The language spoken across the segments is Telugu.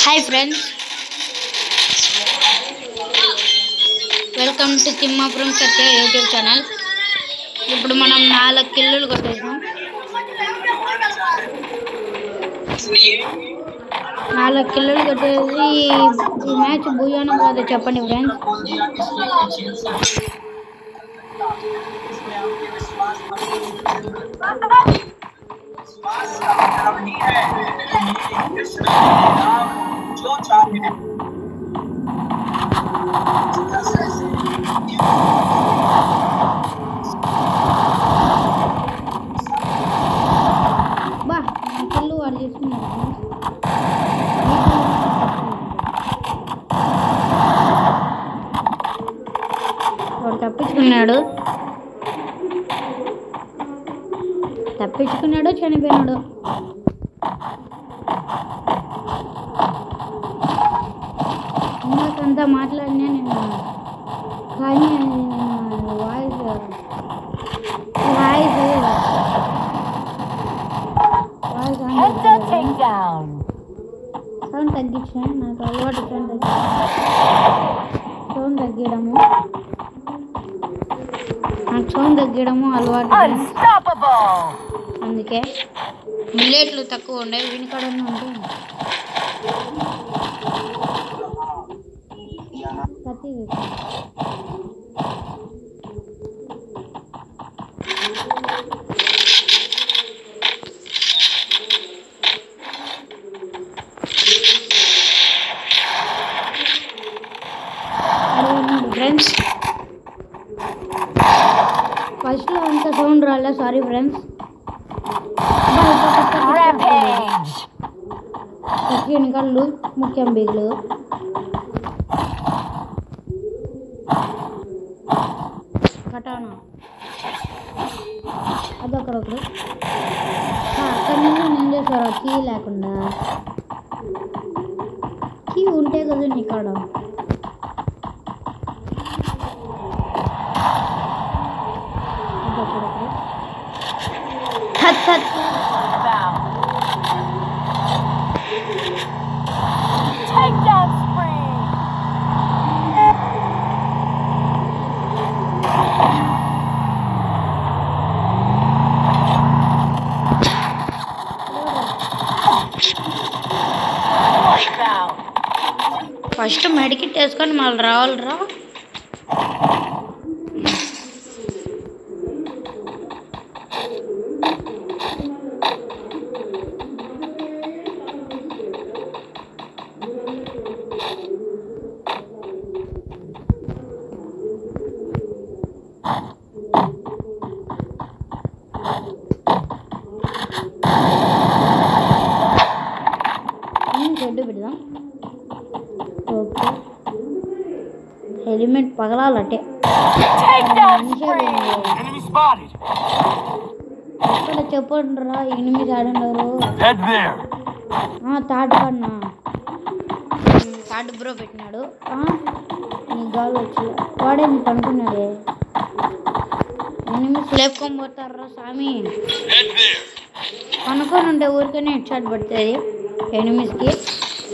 Hi friends, welcome to Thimmapuram Satya YouTube channel. ఇప్పుడు మనం 4 కిల్లులు కొట్టేసాం. 4 కిల్లులు కొట్టేసి ఈ మ్యాచ్ బూయానో కాదో చెప్పండి ఫ్రెండ్స్. బా నా కిల్లు వాడు తీసుకున్నాడు. వాడు తప్పించుకున్నాడు, చనిపోయినాడు. ఇందాకంతా మాట్లాడినా నేను, కానీ వాయిస్ సౌండ్ తగ్గించిన. నాకు అలవాటు సౌండ్ తగ్గడము అలవాటు. అందుకే బుల్లెట్లు తక్కువ ఉండే, వినికడన్నా ఉంటే కత్తి ఫ్రెండ్స్. ఫస్ట్లో అంత సౌండ్ రాలే, సారీ ఫ్రెండ్స్. కళ్ళు ముఖ్యం బిగులు కటానా అదొకరొకరు అక్కడి నుంచి నేను చేశారు. కీ లేకుండా, కీ ఉంటే కదా నీకాడ. ఫస్ట్ మెడికిట్ వేసుకొని మళ్ళీ రావాలిరా. చెడ్డు పెడదాం. ఓకే, హెల్మెట్ పగలాలటే. ఎక్కడ చెప్పండి రా, 8 ఆడంటారు. తాడుకన్నా తాడు బ్రో పెట్టినాడు. నీ గాలు వచ్చి వాడే నీకు అనుకున్నాడే. ఎనిమిస్ లేపుకొని పోతారా స్వామి. అనుకొని ఉంటే ఊరికనే హెడ్ షాట్ పడుతుంది ఎనిమిస్కి.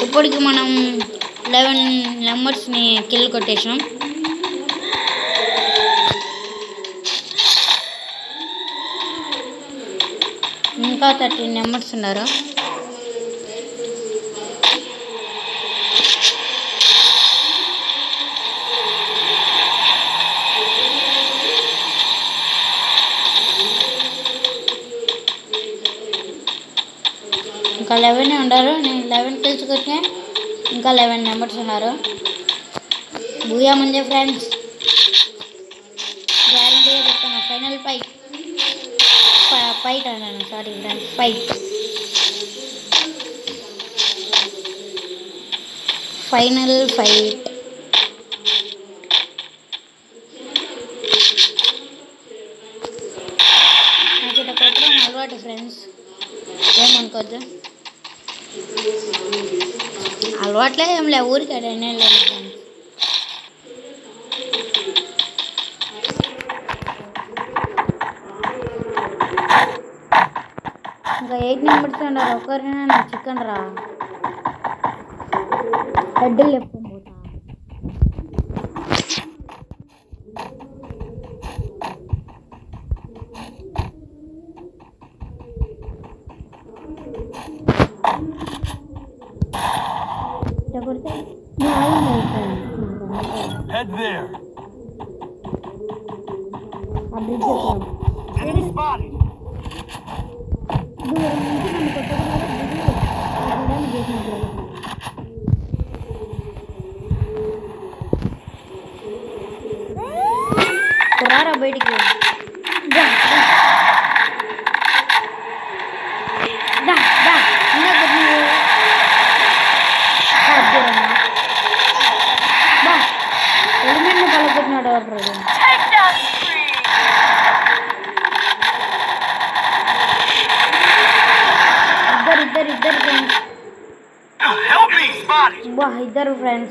ఇప్పటికి మనం 11 మెంబర్స్ని కిల్ కొట్టేసాం. ఇంకా 13 మెంబర్స్ ఉన్నారు. ఇంకా 11 ఉన్నారు. నేను 11 కిల్స్ కొట్టినా, ఇంకా 11 మెంబర్స్ ఉన్నారు. బూయా ముందే ఫ్రెండ్స్, గ్యారంటీగా చెప్తాను. ఫైనల్ ఫైట్ అన్నాను, సారీ ఫ్రెండ్స్, ఫైనల్ ఫైట్. నాకు ఇట్లా కొట్టడం అలవాటు ఫ్రెండ్స్, ఏమనుకోద్దు. అలవాట్లే ఏం లే, ఊరికి అడనే లేదు ఫ్రెండ్స్. ఇంకా 8 మెంబర్స్ ఉన్నారు. ఒకరినైనా చికెన్ రా హెడ్లు చెప్పుకొని పోతా. Head there. Enemy spotted. Kurara baitige. Da. Ina gudni. Kadurana. Ba. Element ni palagudnadu avru. इधर फ्रेंड्स Help me! Spotted. वाह इधर फ्रेंड्स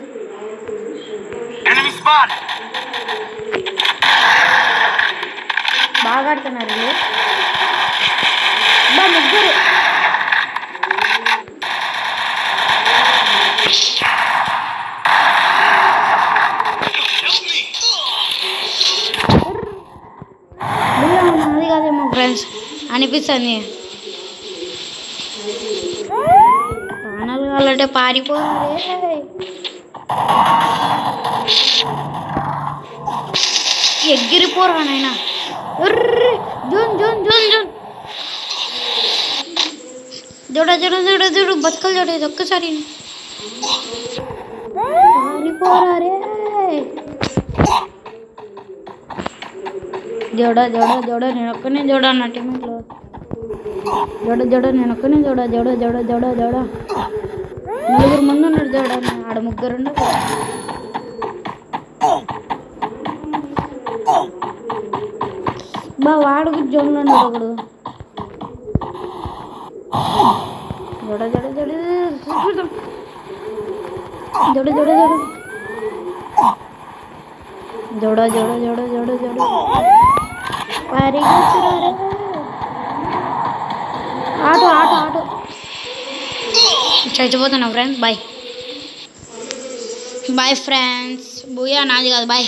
Enemy spotted. బాగా ఆడుతున్నారు వీళ్ళు. బా ముగ్గురు అది కాదేమో ఫ్రెండ్స్ అనిపిస్తుంది. ప్రాణాలు కావాలంటే పారిపోయారే. ఎగిరిపోరా నాయనా. జూన్ చూడు బతుకలు చూడ ఇది ఒక్కసారి పారిపోరారే. జోడా నేను ఒక్కనే జోడా నా టీంలో. జోడా నేను ఒక్కనే జోడా. నలుగురు మంది ఉన్నారు జోడా. ఆడ ముగ్గురు ఉన్నారు. బా వాడు జోన్లో ఉన్నాడు ఒకడు. జోడా పరిగెత్తురారే. ఆటో చచ్చిపోతున్నా ఫ్రెండ్స్. Boy friends. బూయా నాది కాదు. బాయ్.